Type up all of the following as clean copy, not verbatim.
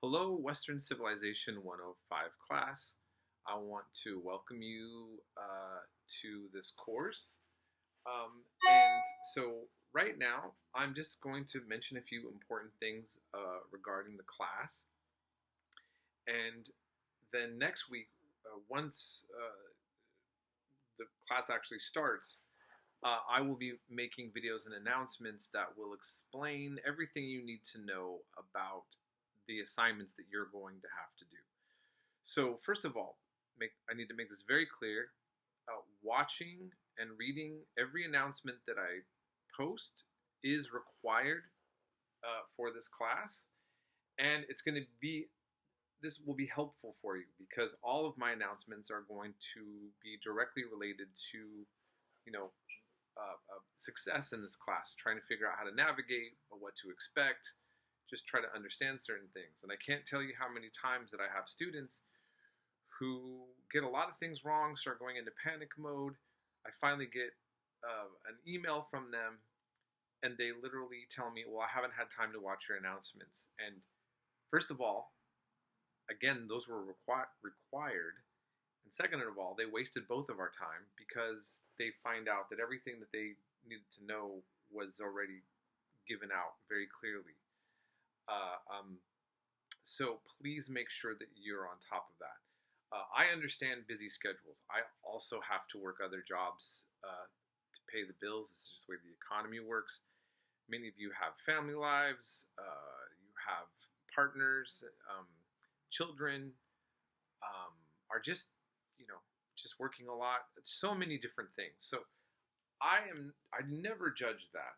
Hello, Western Civilization 105 class. I want to welcome you to this course. And so, right now, I'm just going to mention a few important things regarding the class. And then next week, once the class actually starts, I will be making videos and announcements that will explain everything you need to know about the assignments that you're going to have to do. So first of all, I need to make this very clear. Watching and reading every announcement that I post is required for this class, and this will be helpful for you because all of my announcements are going to be directly related to, success in this class, trying to figure out how to navigate, what to expect, just try to understand certain things. And I can't tell you how many times that I have students who get a lot of things wrong, start going into panic mode. I finally get an email from them, and they literally tell me, well, I haven't had time to watch your announcements. And first of all, again, those were required. And second of all, they wasted both of our time because they find out that everything that they needed to know was already given out very clearly. So please make sure that you're on top of that. I understand busy schedules. I also have to work other jobs to pay the bills. This is just the way the economy works. Many of you have family lives. You have partners, children, are just working a lot. So many different things. So I never judge that.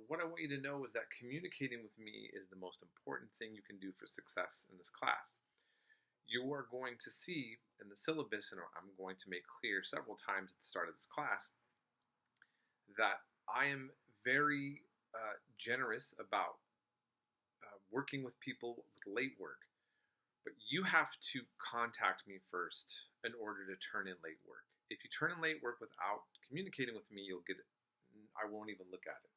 What I want you to know is that communicating with me is the most important thing you can do for success in this class. You are going to see in the syllabus, and I'm going to make clear several times at the start of this class, that I am very generous about working with people with late work. But you have to contact me first in order to turn in late work. If you turn in late work without communicating with me, I won't even look at it.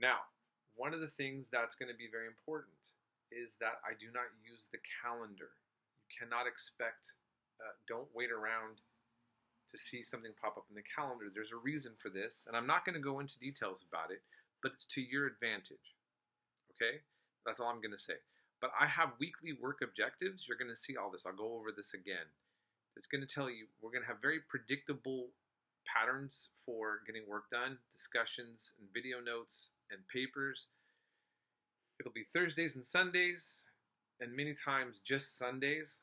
Now, one of the things that's going to be very important is that I do not use the calendar. You cannot expect, don't wait around to see something pop up in the calendar. There's a reason for this, and I'm not going to go into details about it, but it's to your advantage. Okay? That's all I'm going to say. But I have weekly work objectives. You're going to see all this. I'll go over this again. It's going to tell you we're going to have very predictable patterns for getting work done, discussions and video notes and papers. It'll be Thursdays and Sundays, and many times just Sundays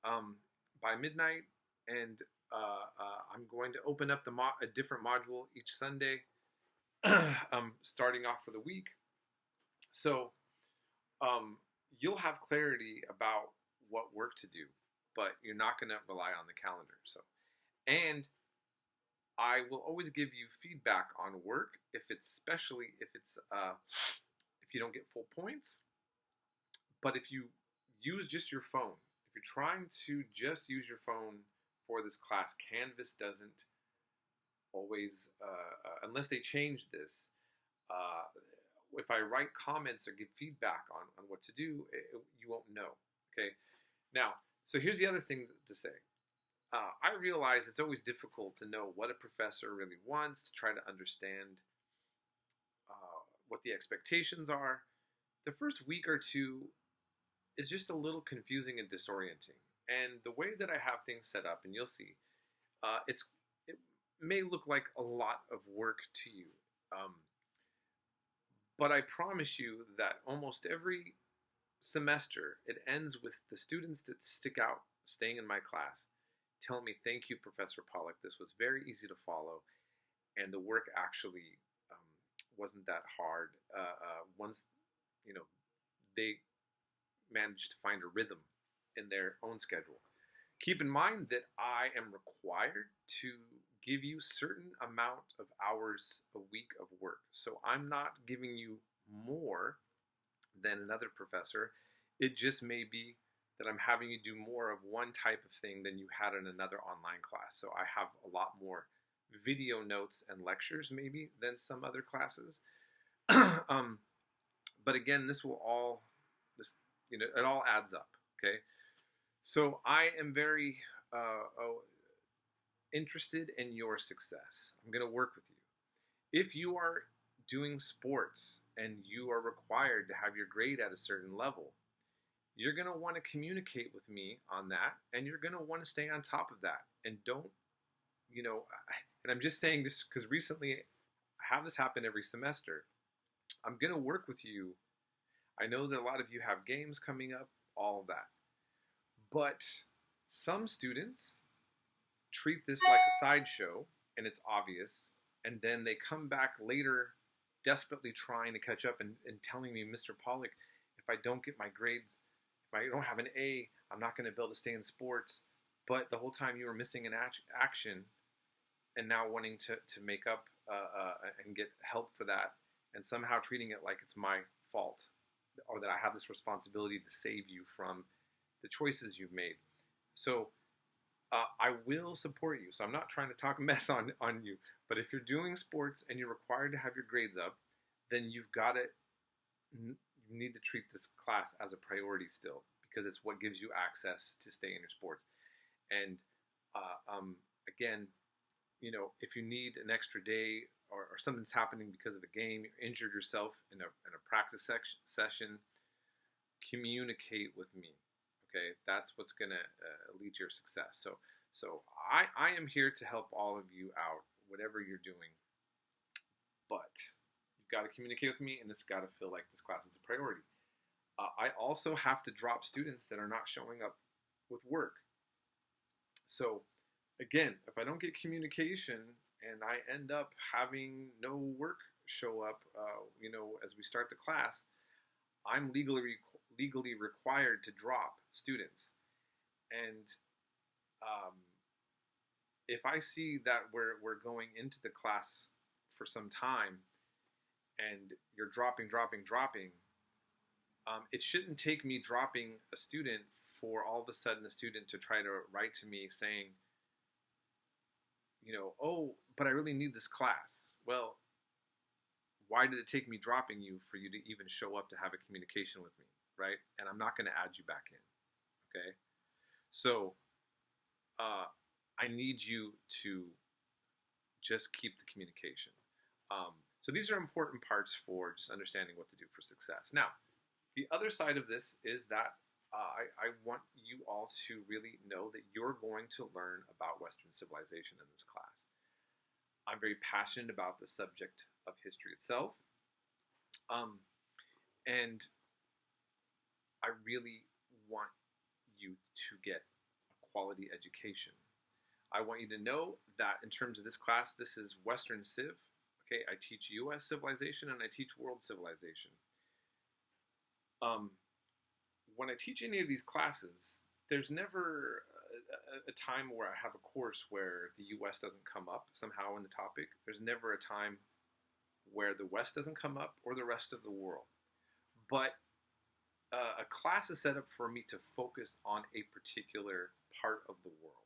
by midnight. And I'm going to open up a different module each Sunday, starting off for the week. So you'll have clarity about what work to do, but you're not going to rely on the calendar. And I will always give you feedback on work, especially if you don't get full points. But if you use just your phone, if you're trying to just use your phone for this class, Canvas doesn't always, unless they change this, if I write comments or give feedback on what to do, you won't know. Okay. Now, so here's the other thing to say. I realize it's always difficult to know what a professor really wants, to try to understand what the expectations are. The first week or two is just a little confusing and disorienting. And the way that I have things set up, and you'll see, it may look like a lot of work to you. But I promise you that almost every semester, it ends with the students that stick out, staying in my class, telling me, thank you, Professor Pollock. This was very easy to follow. And the work actually wasn't that hard once, they managed to find a rhythm in their own schedule. Keep in mind that I am required to give you certain amount of hours a week of work. So I'm not giving you more than another professor. It just may be that I'm having you do more of one type of thing than you had in another online class. So I have a lot more video notes and lectures maybe than some other classes. But again, this will all This, it all adds up. Okay, so I am very interested in your success. I'm going to work with you. If you are doing sports and you are required to have your grade at a certain level, you're going to want to communicate with me on that, and you're going to want to stay on top of that. And don't, and I'm just saying this because recently I have this happen every semester. I'm going to work with you. I know that a lot of you have games coming up, all of that. But some students treat this like a sideshow, and it's obvious, and then they come back later desperately trying to catch up and telling me, Mr. Pollock, if I don't get my grades, if I don't have an A, I'm not going to be able to stay in sports. But the whole time you were missing an action, and now wanting to make up and get help for that, and somehow treating it like it's my fault, or that I have this responsibility to save you from the choices you've made. So I will support you. So I'm not trying to talk mess on you. But if you're doing sports and you're required to have your grades up, then you need to treat this class as a priority still, because it's what gives you access to stay in your sports. And again, if you need an extra day or something's happening because of a game, you injured yourself in a practice session, communicate with me. Okay, that's what's going to lead to your success. So I am here to help all of you out, whatever you're doing. But you've got to communicate with me, and it's got to feel like this class is a priority. I also have to drop students that are not showing up with work. So again, if I don't get communication and I end up having no work show up, as we start the class, I'm legally required to drop students. And if I see that we're going into the class for some time and you're dropping, it shouldn't take me dropping a student for all of a sudden a student to try to write to me saying, oh, but I really need this class. Well, why did it take me dropping you for you to even show up to have a communication with me, right? And I'm not going to add you back in, okay? So I need you to just keep the communication. So these are important parts for just understanding what to do for success. Now, the other side of this is that I want you all to really know that you're going to learn about Western civilization in this class. I'm very passionate about the subject of history itself. And I really want you to get a quality education. I want you to know that in terms of this class, this is Western Civ. Okay, I teach U.S. civilization and I teach world civilization. When I teach any of these classes, there's never a time where I have a course where the U.S. doesn't come up somehow in the topic. There's never a time where the West doesn't come up or the rest of the world. But a class is set up for me to focus on a particular part of the world.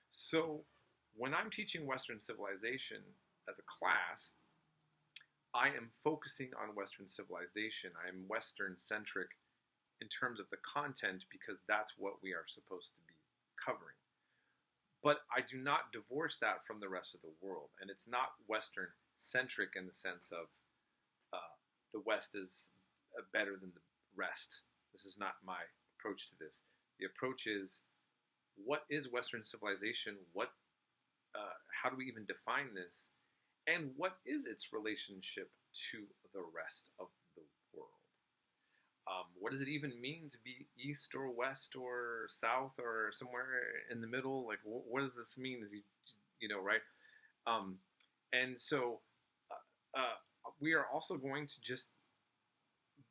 So when I'm teaching Western civilization as a class, I am focusing on Western civilization. I am Western-centric in terms of the content because that's what we are supposed to be covering. But I do not divorce that from the rest of the world. And it's not Western-centric in the sense of the West is better than the rest. This is not my approach to this. The approach is, what is Western civilization? How do we even define this? And what is its relationship to the rest of the world? What does it even mean to be East or West or South or somewhere in the middle? Like, what does this mean? Right? And so we are also going to just,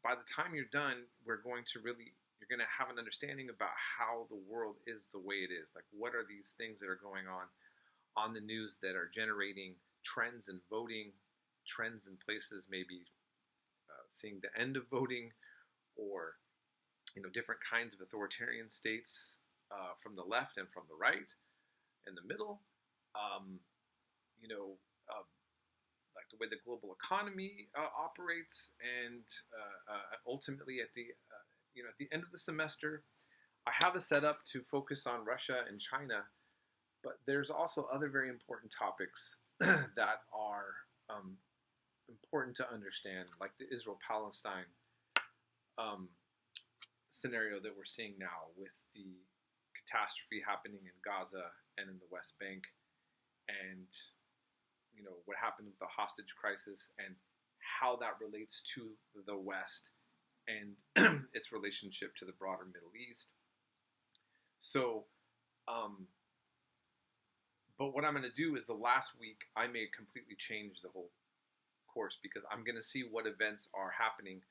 by the time you're done, you're going to have an understanding about how the world is the way it is. Like, what are these things that are going on the news that are generating trends in voting, trends in places maybe seeing the end of voting, or different kinds of authoritarian states from the left and from the right, in the middle, like the way the global economy operates, and ultimately at the at the end of the semester, I have a setup to focus on Russia and China, but there's also other very important topics that are important to understand, like the Israel-Palestine um, scenario that we're seeing now with the catastrophe happening in Gaza and in the West Bank, and what happened with the hostage crisis and how that relates to the West and its relationship to the broader Middle East. So, but what I'm going to do is the last week I may completely change the whole course, because I'm going to see what events are happening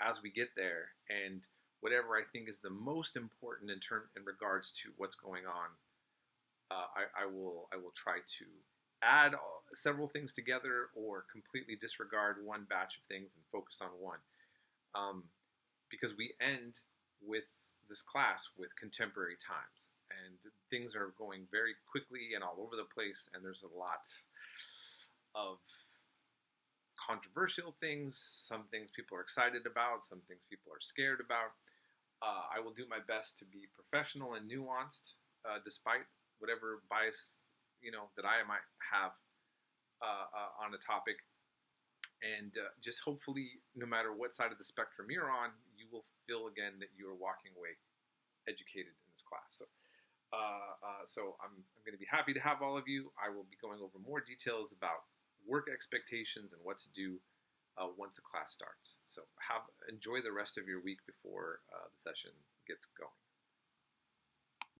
as we get there, and whatever I think is the most important in regards to what's going on, I will try to add several things together or completely disregard one batch of things and focus on one, because we end with this class with contemporary times, and things are going very quickly and all over the place, and there's a lot of controversial things, some things people are excited about, some things people are scared about. I will do my best to be professional and nuanced, despite whatever bias, that I might have on a topic. And just hopefully, no matter what side of the spectrum you're on, you will feel again that you are walking away educated in this class. So, I'm going to be happy to have all of you. I will be going over more details about work expectations and what to do once the class starts. So enjoy the rest of your week before the session gets going.